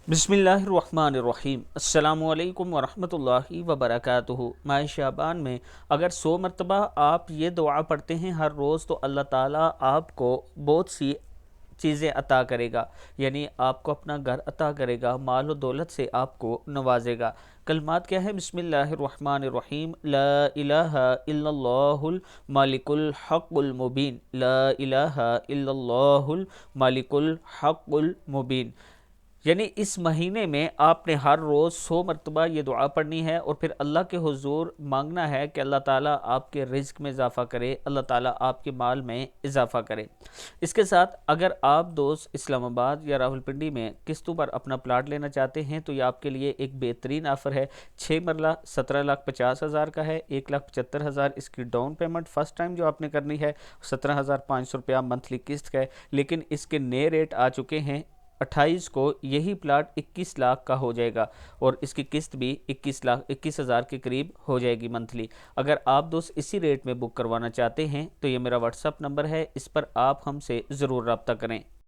बिस्मिल्लाहिर्रहमानिर्रहीम। अस्सलामु अलैकुम वरहमतुल्लाहि वबरकातुहू। माह शाबान में अगर 100 मरतबा आप ये दुआ पढ़ते हैं हर रोज़ तो अल्लाह ताला आपको बहुत सी चीज़ें अता करेगा, यानी आपको अपना घर अता करेगा, माल और दौलत से आपको नवाजेगा। कलमात क्या है? बिस्मिल्लाहिर्रहमानिर्रहीम। ला इलाहा इल्लल्लाहुल मालिकुल हक़्क़ुल मुबीन। ला इलाहा इल्लल्लाहुल मालिकुल हक़्क़ुल मुबीन। यानी इस महीने में आपने हर रोज़ 100 मरतबा ये दुआ पढ़नी है और फिर अल्लाह के हुजूर मांगना है कि अल्लाह ताला आपके रिज़्क में इजाफ़ा करे, अल्लाह ताला आपके माल में इजाफ़ा करे। इसके साथ अगर आप दोस्त इस्लामाबाद या रावलपिंडी में किस्तों पर अपना प्लाट लेना चाहते हैं तो ये आपके लिए एक बेहतरीन ऑफ़र है। 6 मरला 17,50,000 का है। 1,75,000 इसकी डाउन पेमेंट फ़र्स्ट टाइम जो आपने करनी है, 17,500 रुपया मंथली किस्त का है। लेकिन इसके नए रेट आ चुके हैं। 28 को यही प्लाट 21 लाख का हो जाएगा और इसकी किस्त भी 21,000 के करीब हो जाएगी मंथली। अगर आप दोस्त इसी रेट में बुक करवाना चाहते हैं तो ये मेरा व्हाट्सअप नंबर है, इस पर आप हमसे ज़रूर रब्ता करें।